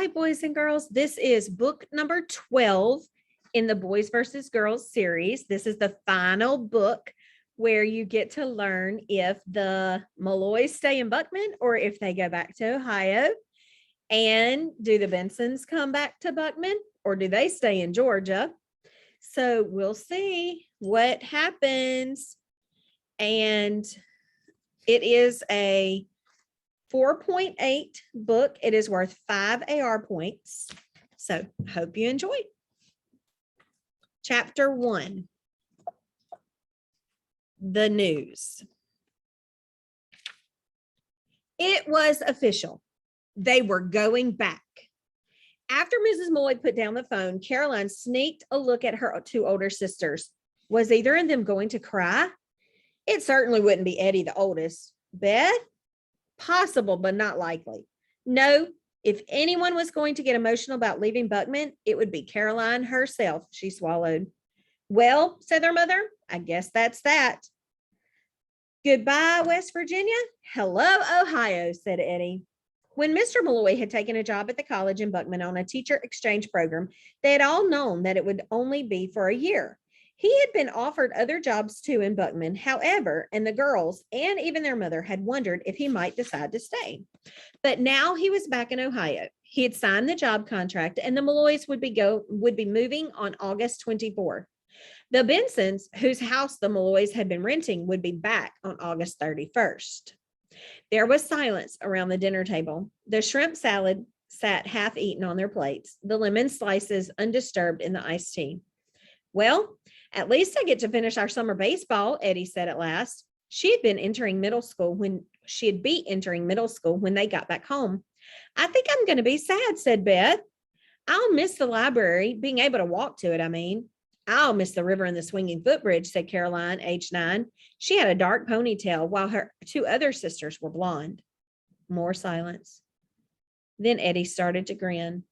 right, boys and girls, this is book number 12 in the Boys versus Girls series. This is the final book where you get to learn if the Malloys stay in Buckman or if they go back to Ohio. And do the Bensons come back to Buckman or do they stay in Georgia? So we'll see what happens. And it is a 4.8 book. It is worth 5 AR points. So hope you enjoy. Chapter 1. The news. It was official. They were going back. After Mrs. Malloy put down the phone, Caroline sneaked a look at her two older sisters. Was either of them going to cry? It certainly wouldn't be Eddie, the oldest. Beth? Possible, but not likely. No, if anyone was going to get emotional about leaving Buckman, it would be Caroline herself, she swallowed. Well, said their mother, I guess that's that. Goodbye, West Virginia. Hello, Ohio, said Eddie. When Mr. Malloy had taken a job at the college in Buckman on a teacher exchange program, they had all known that it would only be for a year. He had been offered other jobs too in Buckman, however, and the girls and even their mother had wondered if he might decide to stay. But now he was back in Ohio. He had signed the job contract and the Malloys would be moving on August 24th. The Bensons, whose house the Malloys had been renting, would be back on August 31st. There was silence around the dinner table. The shrimp salad sat half eaten on their plates, the lemon slices undisturbed in the iced tea. Well, at least I get to finish our summer baseball, Eddie said at last. She'd be entering middle school when they got back home. I think I'm going to be sad, said Beth. I'll miss the library, being able to walk to it, I mean. I'll miss the river and the swinging footbridge, said Caroline, age 9. She had a dark ponytail while her two other sisters were blonde. More silence. Then Eddie started to grin.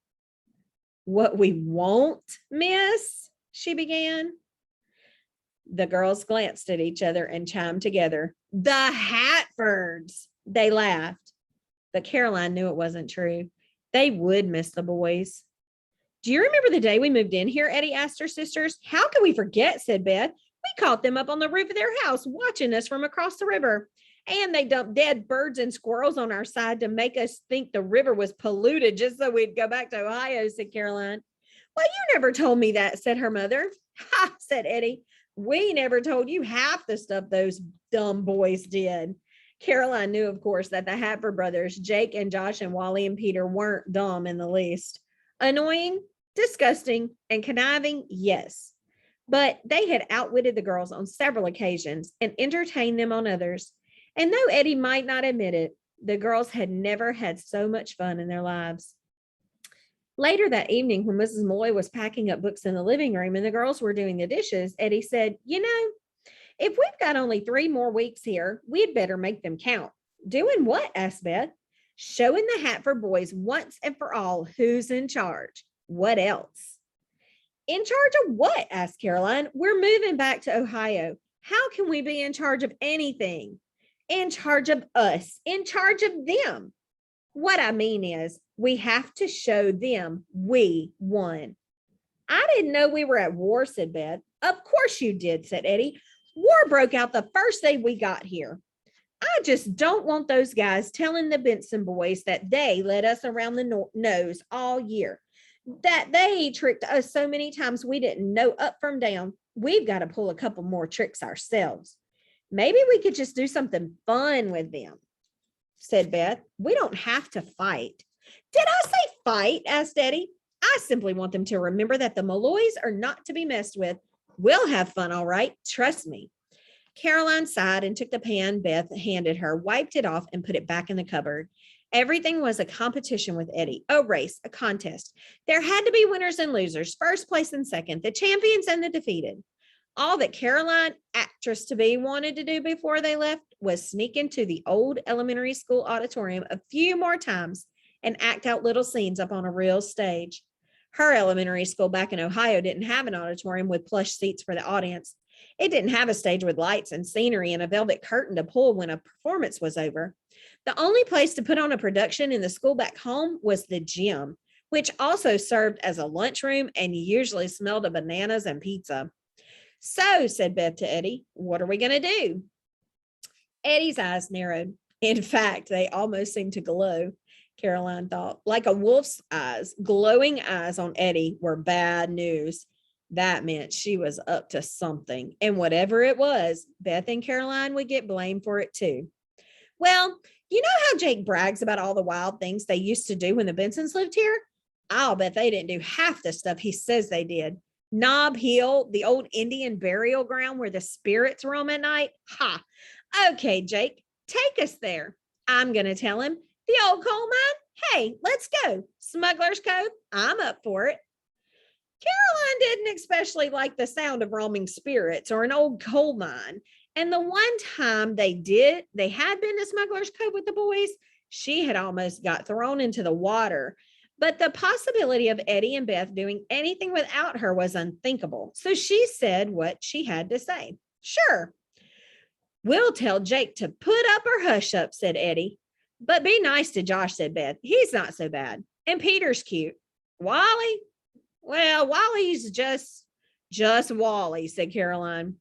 What we won't miss, she began. The girls glanced at each other and chimed together. The Hatfords, they laughed. But Caroline knew it wasn't true. They would miss the boys. Do you remember the day we moved in here? Eddie asked her sisters. How can we forget, said Beth. We caught them up on the roof of their house watching us from across the river. And they dumped dead birds and squirrels on our side to make us think the river was polluted just so we'd go back to Ohio, said Caroline. Well, you never told me that, said her mother. Ha, said Eddie. We never told you half the stuff those dumb boys did. Caroline knew, of course, that the Hatford brothers, Jake and Josh and Wally and Peter, weren't dumb in the least. Annoying, disgusting, and conniving, yes. But they had outwitted the girls on several occasions and entertained them on others. And though Eddie might not admit it, the girls had never had so much fun in their lives. Later that evening, when Mrs. Malloy was packing up books in the living room and the girls were doing the dishes, Eddie said, you know, if we've got only 3 more weeks here, we'd better make them count. Doing what? Asked Beth. Showing the Hatford boys once and for all who's in charge. What else? In charge of what? Asked Caroline. We're moving back to Ohio. How can we be in charge of anything? In charge of us. In charge of them. What I mean is, we have to show them we won. I didn't know we were at war, said Beth. Of course you did, said Eddie. War broke out the first day we got here. I just don't want those guys telling the Benson boys that they led us around the nose all year, that they tricked us so many times we didn't know up from down. We've got to pull a couple more tricks ourselves. Maybe we could just do something fun with them, said Beth. We don't have to fight. Did I say fight? Asked Eddie. I simply want them to remember that the Malloys are not to be messed with. We'll have fun, all right. Trust me. Caroline sighed and took the pan Beth handed her, wiped it off, and put it back in the cupboard. Everything was a competition with Eddie, a race, a contest. There had to be winners and losers, first place and second, the champions and the defeated. All that Caroline, actress to be, wanted to do before they left was sneak into the old elementary school auditorium a few more times and act out little scenes up on a real stage. Her elementary school back in Ohio didn't have an auditorium with plush seats for the audience. It didn't have a stage with lights and scenery and a velvet curtain to pull when a performance was over. The only place to put on a production in the school back home was the gym, which also served as a lunchroom and usually smelled of bananas and pizza. So, said Beth to Eddie, what are we going to do? Eddie's eyes narrowed. In fact, they almost seemed to glow, Caroline thought. Like a wolf's eyes, glowing eyes on Eddie were bad news. That meant she was up to something. And whatever it was, Beth and Caroline would get blamed for it too. Well, you know how Jake brags about all the wild things they used to do when the Bensons lived here? I'll bet they didn't do half the stuff he says they did. Knob Hill, the old Indian burial ground where the spirits roam at night. Ha! Okay, Jake, take us there. I'm going to tell him. The old coal mine? Hey, let's go. Smuggler's Cove? I'm up for it. Caroline didn't especially like the sound of roaming spirits or an old coal mine. And the one time they had been to Smuggler's Cove with the boys, she had almost got thrown into the water. But the possibility of Eddie and Beth doing anything without her was unthinkable. So she said what she had to say. Sure. We'll tell Jake to put up or hush up, said Eddie. But be nice to Josh, said Beth. He's not so bad. And Peter's cute. Wally? Well, Wally's just Wally, said Caroline.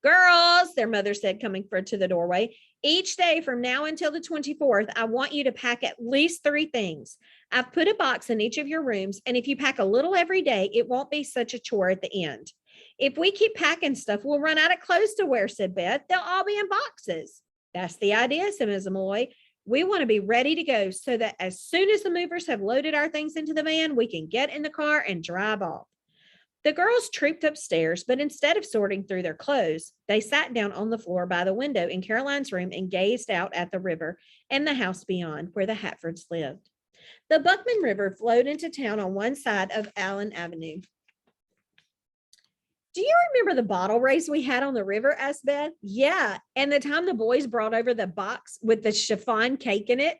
Girls, their mother said, coming to the doorway, each day from now until the 24th, I want you to pack at least 3 things. I've put a box in each of your rooms, and if you pack a little every day, it won't be such a chore at the end. If we keep packing stuff, we'll run out of clothes to wear, said Beth. They'll all be in boxes. That's the idea, said Mrs. Malloy. We want to be ready to go so that as soon as the movers have loaded our things into the van, we can get in the car and drive off. The girls trooped upstairs, but instead of sorting through their clothes, they sat down on the floor by the window in Caroline's room and gazed out at the river and the house beyond where the Hatfords lived. The Buckman River flowed into town on one side of Allen Avenue. Do you remember the bottle race we had on the river? Asked Beth. Yeah, and the time the boys brought over the box with the chiffon cake in it,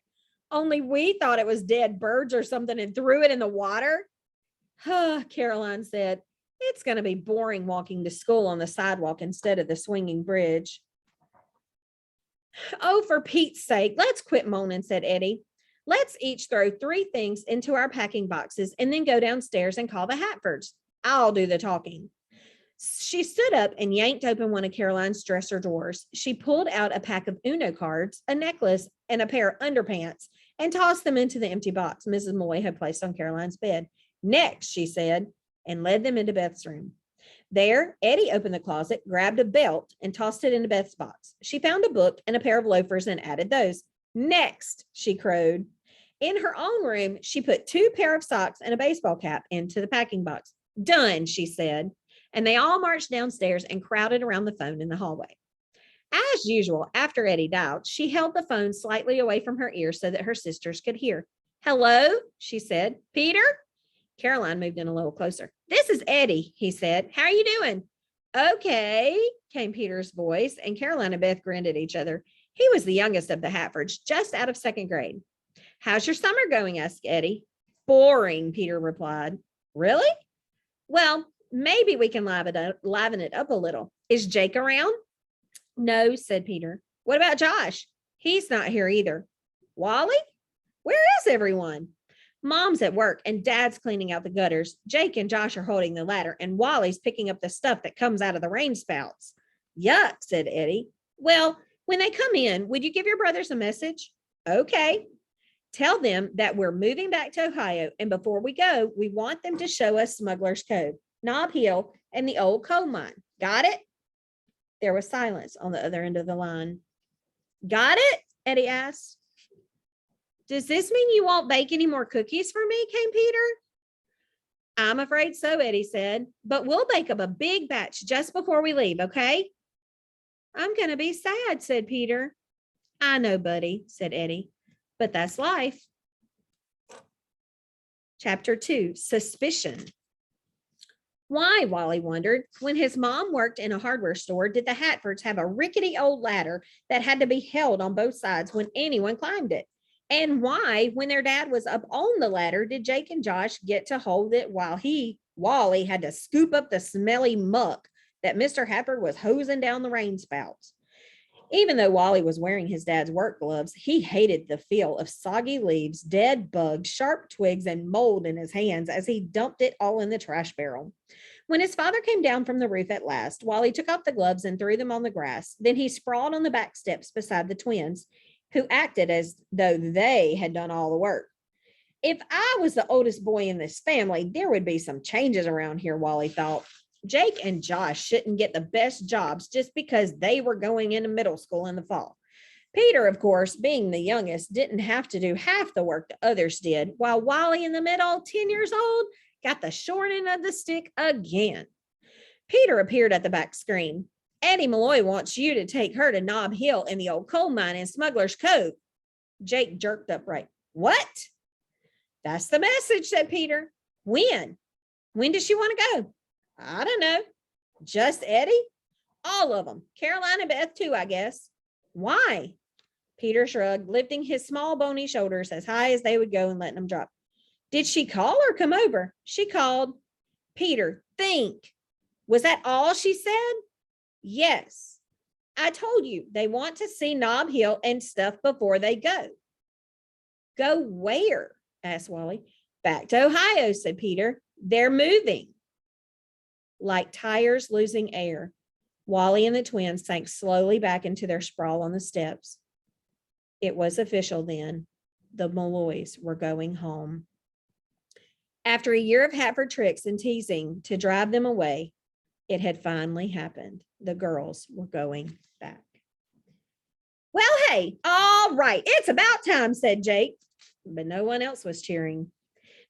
only we thought it was dead birds or something and threw it in the water. Caroline said, it's going to be boring walking to school on the sidewalk instead of the swinging bridge. Oh, for Pete's sake, let's quit moaning, said Eddie. Let's each throw 3 things into our packing boxes and then go downstairs and call the Hatfords. I'll do the talking. She stood up and yanked open one of Caroline's dresser drawers. She pulled out a pack of Uno cards, a necklace, and a pair of underpants and tossed them into the empty box Mrs. Malloy had placed on Caroline's bed. Next, she said, and led them into Beth's room. There, Eddie opened the closet, grabbed a belt, and tossed it into Beth's box. She found a book and a pair of loafers and added those. Next, she crowed. In her own room, she put 2 pair of socks and a baseball cap into the packing box. Done, she said. And they all marched downstairs and crowded around the phone in the hallway. As usual, after Eddie dialed, she held the phone slightly away from her ear so that her sisters could hear. Hello, she said. Peter? Caroline moved in a little closer. This is Eddie, he said. How are you doing? Okay, came Peter's voice, and Caroline and Beth grinned at each other. He was the youngest of the Hatfords, just out of 2nd grade. How's your summer going? Asked Eddie. Boring, Peter replied. Really? Well, maybe we can liven it up a little. Is Jake around? No, said Peter. What about Josh? He's not here either. Wally? Where is everyone? Mom's at work and Dad's cleaning out the gutters. Jake and Josh are holding the ladder and Wally's picking up the stuff that comes out of the rain spouts. Yuck, said Eddie. Well, when they come in, would you give your brothers a message? Okay. Tell them that we're moving back to Ohio, and before we go, we want them to show us Smuggler's Cove, Knob Hill, and the old coal mine. Got it? There was silence on the other end of the line. Got it? Eddie asked. Does this mean you won't bake any more cookies for me? Came Peter. I'm afraid so, Eddie said, but we'll bake up a big batch just before we leave, okay? I'm going to be sad, said Peter. I know, buddy, said Eddie, but that's life. Chapter 2, Suspicion. Why, Wally wondered, when his mom worked in a hardware store, did the Hatfords have a rickety old ladder that had to be held on both sides when anyone climbed it? And why, when their dad was up on the ladder, did Jake and Josh get to hold it while Wally, had to scoop up the smelly muck that Mr. Hatford was hosing down the rain spouts? Even though Wally was wearing his dad's work gloves, he hated the feel of soggy leaves, dead bugs, sharp twigs, and mold in his hands as he dumped it all in the trash barrel. When his father came down from the roof at last, Wally took off the gloves and threw them on the grass. Then he sprawled on the back steps beside the twins, who acted as though they had done all the work. If I was the oldest boy in this family, there would be some changes around here, Wally thought. Jake and Josh shouldn't get the best jobs just because they were going into middle school in the fall. Peter, of course, being the youngest, didn't have to do half the work the others did, while Wally in the middle, 10 years old, got the short end of the stick again. Peter appeared at the back screen. Eddie Malloy wants you to take her to Nob Hill in the old coal mine in Smuggler's Cove. Jake jerked upright. What? That's the message, said Peter. When? When does she want to go? I don't know. Just Eddie? All of them. Caroline and Beth too, I guess. Why? Peter shrugged, lifting his small bony shoulders as high as they would go and letting them drop. Did she call or come over? She called. Peter, think. Was that all she said? Yes. I told you they want to see Nob Hill and stuff before they go. Go where? Asked Wally. Back to Ohio, said Peter. They're moving. Like tires losing air, Wally and the twins sank slowly back into their sprawl on the steps. It was official then. The Malloys were going home. After a year of Hatford tricks and teasing to drive them away, it had finally happened. The girls were going back. Well, hey, all right, it's about time, said Jake, but no one else was cheering.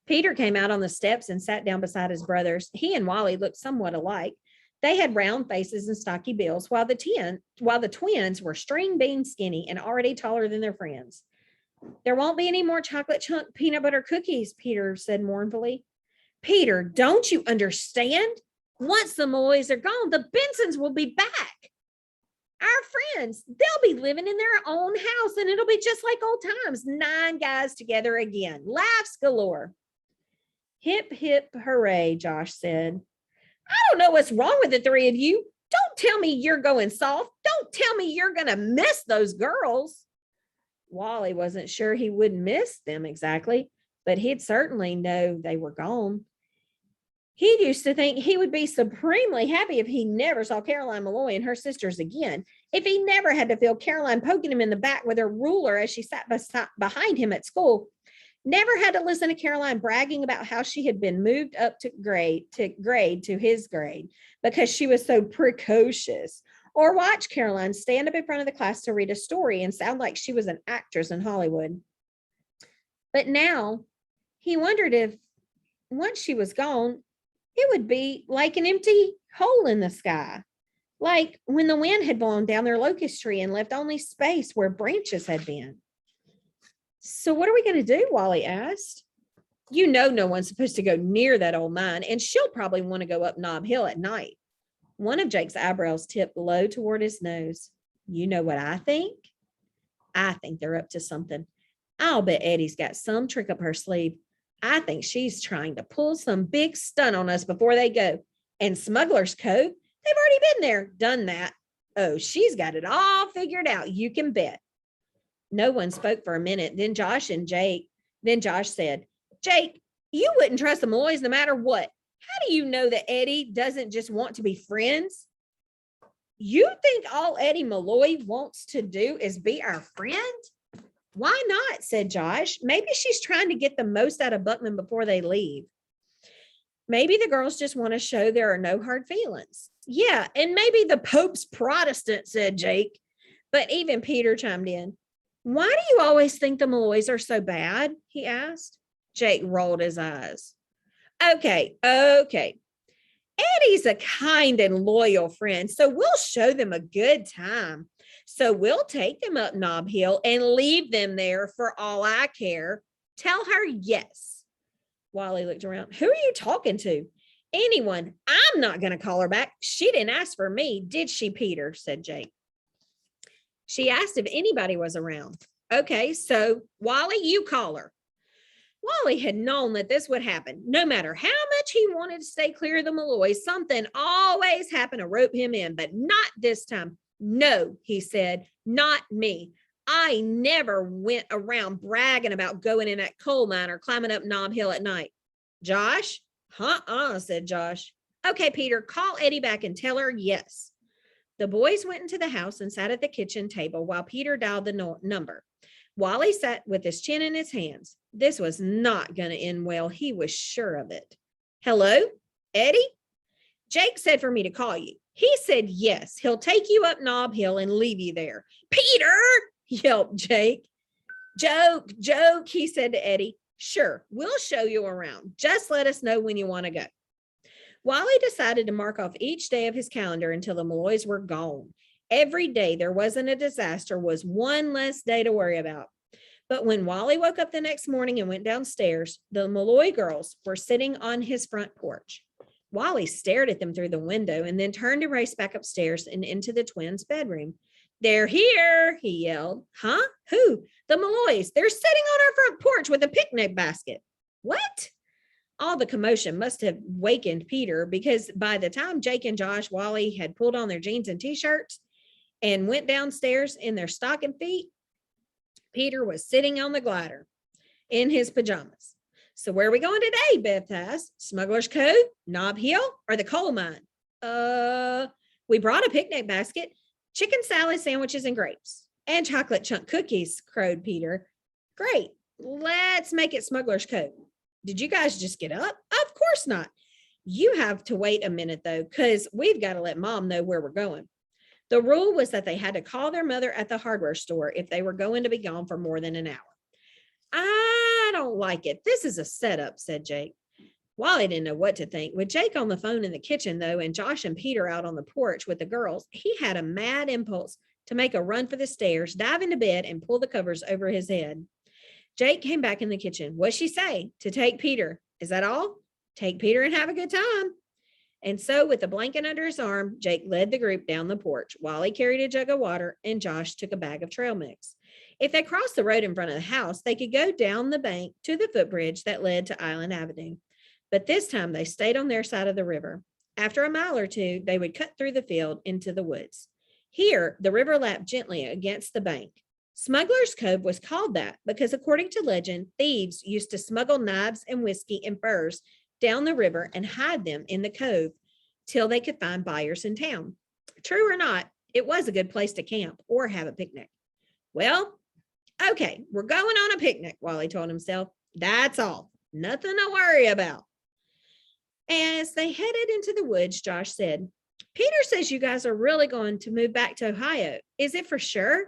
Peter came out on the steps and sat down beside his brothers. He and Wally looked somewhat alike. They had round faces and stocky bills, while the twins were string bean skinny and already taller than their friends. There won't be any more chocolate chunk peanut butter cookies, Peter said mournfully. Peter, don't you understand? Once the Malloys are gone, the Bensons will be back. Our friends, they'll be living in their own house and it'll be just like old times. 9 guys together again. Laughs galore. Hip, hip, hooray, Josh said. I don't know what's wrong with the 3 of you. Don't tell me you're going soft. Don't tell me you're going to miss those girls. Wally wasn't sure he would miss them exactly, but he'd certainly know they were gone. He used to think he would be supremely happy if he never saw Caroline Malloy and her sisters again, if he never had to feel Caroline poking him in the back with her ruler as she sat behind him at school. Never had to listen to Caroline bragging about how she had been moved up to his grade because she was so precocious, or watch Caroline stand up in front of the class to read a story and sound like she was an actress in Hollywood. But now he wondered if once she was gone, it would be like an empty hole in the sky, like when the wind had blown down their locust tree and left only space where branches had been. So what are we going to do? Wally asked. You know, no one's supposed to go near that old mine, and she'll probably want to go up Nob Hill at night. One of Jake's eyebrows tipped low toward his nose. You know what I think? I think they're up to something. I'll bet Eddie's got some trick up her sleeve. I think she's trying to pull some big stunt on us before they go. And Smuggler's Cove, they've already been there, done that. Oh, she's got it all figured out, you can bet. No one spoke for a minute. Then Josh said, Jake, you wouldn't trust the Malloys no matter what. How do you know that Eddie doesn't just want to be friends? You think all Eddie Malloy wants to do is be our friend? Why not? Said Josh. Maybe she's trying to get the most out of Buckman before they leave. Maybe the girls just want to show there are no hard feelings. Yeah, and maybe the Pope's Protestant, said Jake. But even Peter chimed in. Why do you always think the Malloys are so bad? He asked. Jake rolled his eyes. Okay. Eddie's a kind and loyal friend, so we'll show them a good time. So we'll take them up Nob Hill and leave them there for all I care. Tell her yes. Wally looked around. Who are you talking to? Anyone. I'm not going to call her back. She didn't ask for me, did she, Peter? Said Jake. She asked if anybody was around. Okay, so Wally, you call her. Wally had known that this would happen. No matter how much he wanted to stay clear of the Malloys, something always happened to rope him in, but not this time. No, he said, not me. I never went around bragging about going in that coal mine or climbing up Knob Hill at night. Josh? Said Josh. Okay, Peter, call Eddie back and tell her yes. The boys went into the house and sat at the kitchen table while Peter dialed the number. Wally sat with his chin in his hands. This was not going to end well. He was sure of it. Hello, Eddie? Jake said for me to call you. He said yes, he'll take you up Knob Hill and leave you there. Peter, yelped Jake. Joke, he said to Eddie. Sure, we'll show you around. Just let us know when you want to go. Wally decided to mark off each day of his calendar until the Malloys were gone. Every day there wasn't a disaster was one less day to worry about. But when Wally woke up the next morning and went downstairs, the Malloy girls were sitting on his front porch. Wally stared at them through the window and then turned to race back upstairs and into the twins' bedroom. They're here, he yelled. Huh? Who? The Malloys. They're sitting on our front porch with a picnic basket. What? All the commotion must have wakened Peter because by the time Jake and Josh, Wally had pulled on their jeans and t-shirts and went downstairs in their stocking feet, Peter was sitting on the glider in his pajamas. So where are we going today? Beth asked. Smuggler's Cove, Knob Hill, or the coal mine? We brought a picnic basket, chicken salad, sandwiches, and grapes. And chocolate chunk cookies, crowed Peter. Great. Let's make it Smuggler's Cove. Did you guys just get up? Of course not. You have to wait a minute, though, because we've got to let Mom know where we're going. The rule was that they had to call their mother at the hardware store if they were going to be gone for more than an hour. I don't like it. This is a setup, said Jake. Wally didn't know what to think. With Jake on the phone in the kitchen, though, and Josh and Peter out on the porch with the girls, he had a mad impulse to make a run for the stairs, dive into bed, and pull the covers over his head. Jake came back in the kitchen. What'd she say? To take Peter. Is that all? Take Peter and have a good time. And so with a blanket under his arm, Jake led the group down the porch. Wally carried a jug of water and Josh took a bag of trail mix. If they crossed the road in front of the house, they could go down the bank to the footbridge that led to Island Avenue. But this time they stayed on their side of the river. After a mile or two, they would cut through the field into the woods. Here, the river lapped gently against the bank. Smuggler's Cove was called that because, according to legend, thieves used to smuggle knives and whiskey and furs down the river and hide them in the cove till they could find buyers in town. True or not, it was a good place to camp or have a picnic. Well, okay, we're going on a picnic, Wally told himself. That's all. Nothing to worry about. As they headed into the woods, Josh said, Peter says you guys are really going to move back to Ohio. Is it for sure?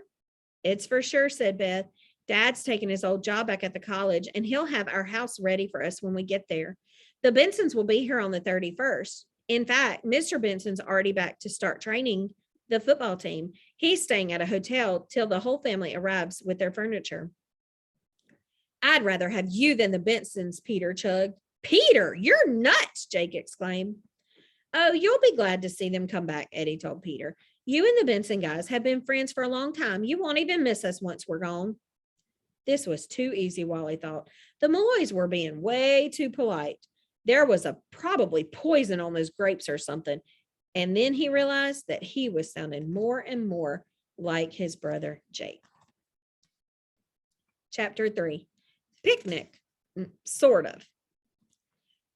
It's for sure, said Beth. Dad's taking his old job back at the college, and he'll have our house ready for us when we get there. The Bensons will be here on the 31st. In fact, Mr. Benson's already back to start training the football team. He's staying at a hotel till the whole family arrives with their furniture. I'd rather have you than the Bensons, Peter chugged. Peter, you're nuts, Jake exclaimed. Oh, you'll be glad to see them come back, Eddie told Peter. You and the Benson guys have been friends for a long time. You won't even miss us once we're gone. This was too easy, Wally thought. The Malloys were being way too polite. There was probably poison on those grapes or something. And then he realized that he was sounding more and more like his brother, Jake. Chapter 3. Picnic. Sort of.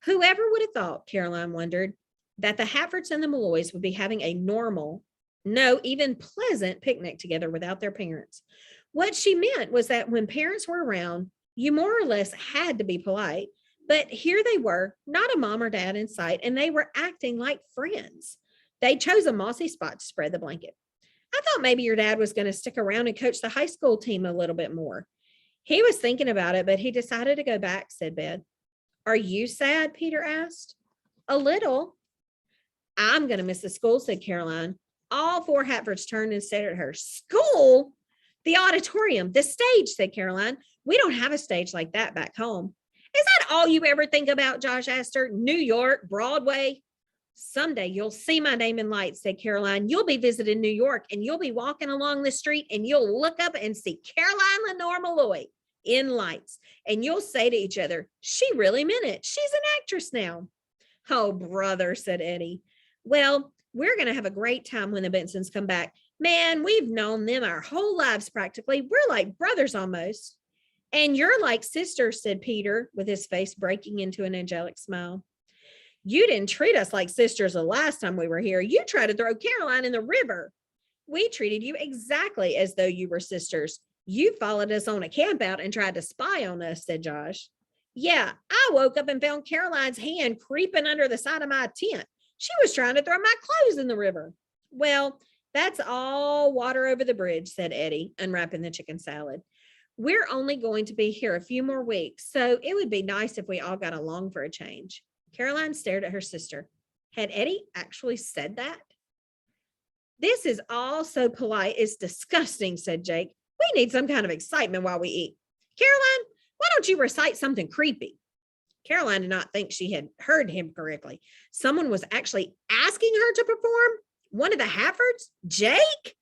Whoever would have thought, Caroline wondered, that the Hatfords and the Malloys would be having a normal, no, even pleasant picnic together without their parents. What she meant was that when parents were around, you more or less had to be polite. But here they were, not a mom or dad in sight, and they were acting like friends. They chose a mossy spot to spread the blanket. I thought maybe your dad was going to stick around and coach the high school team a little bit more. He was thinking about it, but he decided to go back, said Beth. Are you sad? Peter asked. A little. I'm going to miss the school, said Caroline. All four Hatfords turned and stared at her. School? The auditorium, the stage, said Caroline. We don't have a stage like that back home. Is that all you ever think about? Josh asked her. New York, Broadway. Someday you'll see my name in lights, said Caroline. You'll be visiting New York and you'll be walking along the street and you'll look up and see Caroline Lenore Malloy in lights. And you'll say to each other, she really meant it. She's an actress now. Oh, brother, said Eddie. Well, we're going to have a great time when the Bensons come back. Man, we've known them our whole lives practically. We're like brothers almost. And you're like sisters, said Peter, with his face breaking into an angelic smile. You didn't treat us like sisters the last time we were here. You tried to throw Caroline in the river. We treated you exactly as though you were sisters. You followed us on a camp out and tried to spy on us, said Josh. Yeah, I woke up and found Caroline's hand creeping under the side of my tent. She was trying to throw my clothes in the river. Well, that's all water over the bridge, said Eddie, unwrapping the chicken salad. We're only going to be here a few more weeks, so it would be nice if we all got along for a change. Caroline stared at her sister. Had Eddie actually said that? This is all so polite, it's disgusting, said Jake. We need some kind of excitement while we eat. Caroline, why don't you recite something creepy? Caroline did not think she had heard him correctly. Someone was actually asking her to perform? One of the Haffords? Jake?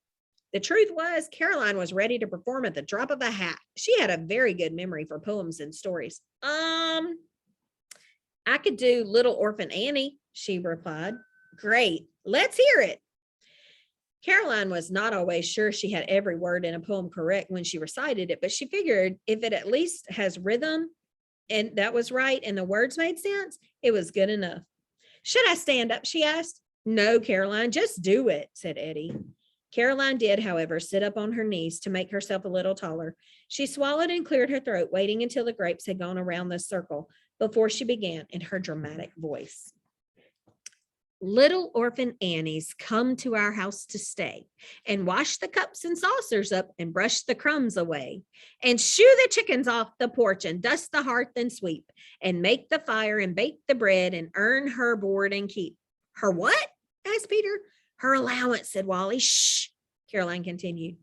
The truth was, Caroline was ready to perform at the drop of a hat. She had a very good memory for poems and stories. I could do Little Orphan Annie, she replied. Great, let's hear it. Caroline was not always sure she had every word in a poem correct when she recited it, but she figured if it at least has rhythm and that was right and the words made sense, it was good enough. Should I stand up, she asked. No, Caroline, just do it, said Eddie. Caroline did, however, sit up on her knees to make herself a little taller. She swallowed and cleared her throat, waiting until the grapes had gone around the circle before she began in her dramatic voice. Little orphan Annies come to our house to stay and wash the cups and saucers up and brush the crumbs away and shoo the chickens off the porch and dust the hearth and sweep and make the fire and bake the bread and earn her board and keep. Her what? Asked Peter. Her allowance, said Wally. Shh, Caroline continued.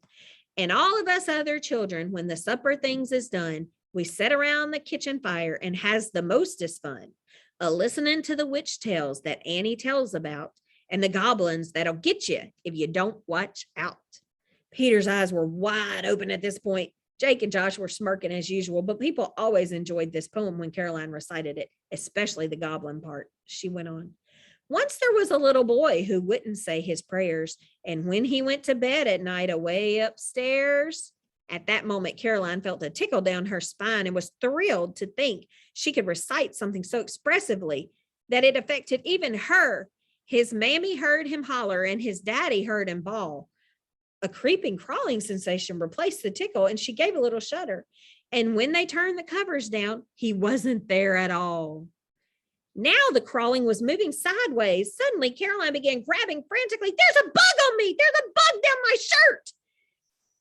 And all of us other children, when the supper things is done, we sit around the kitchen fire and has the mostest fun, listening to the witch tales that Annie tells about and the goblins that'll get you if you don't watch out. Peter's eyes were wide open at this point. Jake and Josh were smirking as usual, but people always enjoyed this poem when Caroline recited it, especially the goblin part. She went on. Once there was a little boy who wouldn't say his prayers, and when he went to bed at night away upstairs, at that moment, Caroline felt a tickle down her spine and was thrilled to think she could recite something so expressively that it affected even her. His mammy heard him holler and his daddy heard him bawl. A creeping, crawling sensation replaced the tickle, and she gave a little shudder. And when they turned the covers down, he wasn't there at all. Now the crawling was moving sideways. Suddenly, Caroline began grabbing frantically. There's a bug on me. There's a bug down my shirt.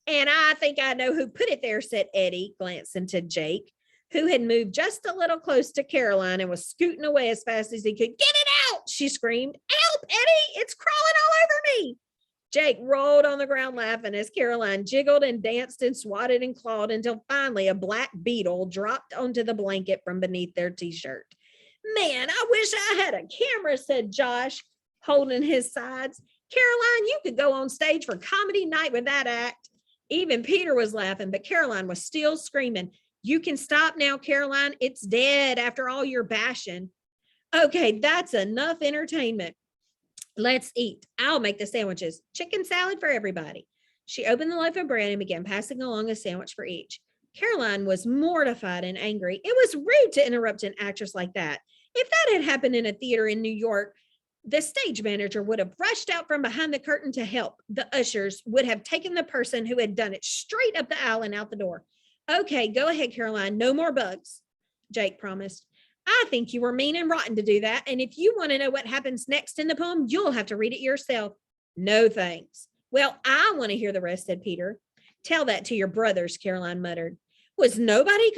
And I think I know who put it there, said Eddie, glancing to Jake, who had moved just a little close to Caroline and was scooting away as fast as he could. Get it out, she screamed. Help, Eddie, it's crawling all over me. Jake rolled on the ground laughing as Caroline jiggled and danced and swatted and clawed until finally a black beetle dropped onto the blanket from beneath their t-shirt. Man, I wish I had a camera, said Josh, holding his sides. Caroline, you could go on stage for comedy night with that act. Even Peter was laughing, but Caroline was still screaming. You can stop now, Caroline. It's dead after all your bashing. Okay, that's enough entertainment. Let's eat. I'll make the sandwiches. Chicken salad for everybody. She opened the loaf of bread and began passing along a sandwich for each. Caroline was mortified and angry. It was rude to interrupt an actress like that. If that had happened in a theater in New York, the stage manager would have rushed out from behind the curtain to help. The ushers would have taken the person who had done it straight up the aisle and out the door. Okay, go ahead, Caroline. No more bugs, Jake promised. I think you were mean and rotten to do that. And if you want to know what happens next in the poem, you'll have to read it yourself. No, thanks. Well, I want to hear the rest, said Peter. Tell that to your brothers, Caroline muttered. Was nobody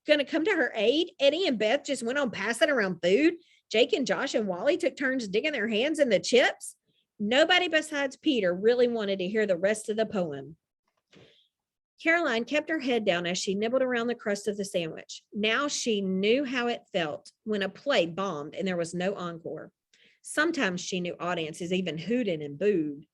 going to come to her aid? Eddie and Beth just went on passing around food. Jake and Josh and Wally took turns digging their hands in the chips. Nobody besides Peter really wanted to hear the rest of the poem. Caroline kept her head down as she nibbled around the crust of the sandwich. Now she knew how it felt when a play bombed and there was no encore. Sometimes she knew audiences even hooted and booed.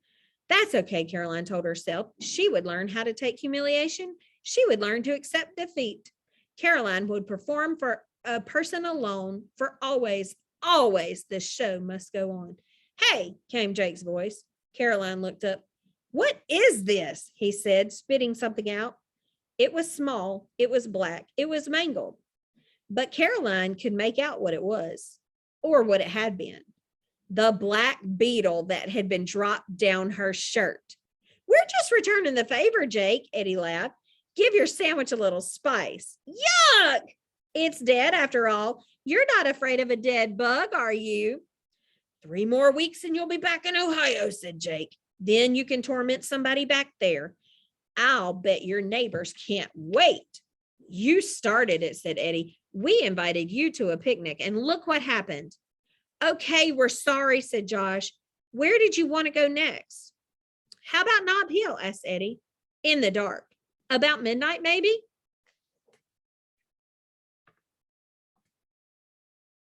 That's okay, Caroline told herself. She would learn how to take humiliation. She would learn to accept defeat. Caroline would perform for a person alone for always, always. The show must go on. Hey, came Jake's voice. Caroline looked up. What is this? He said, spitting something out. It was small, it was black, it was mangled. But Caroline could make out what it was, or what it had been. The black beetle that had been dropped down her shirt. We're just returning the favor, Jake, Eddie laughed. Give your sandwich a little spice. Yuck! It's dead after all. You're not afraid of a dead bug, are you? 3 more weeks and you'll be back in Ohio, said Jake. Then you can torment somebody back there. I'll bet your neighbors can't wait. You started it, said Eddie. We invited you to a picnic, and look what happened. Okay, we're sorry, said Josh. Where did you want to go next? How about Nob Hill? Asked Eddie. In the dark. About midnight, maybe?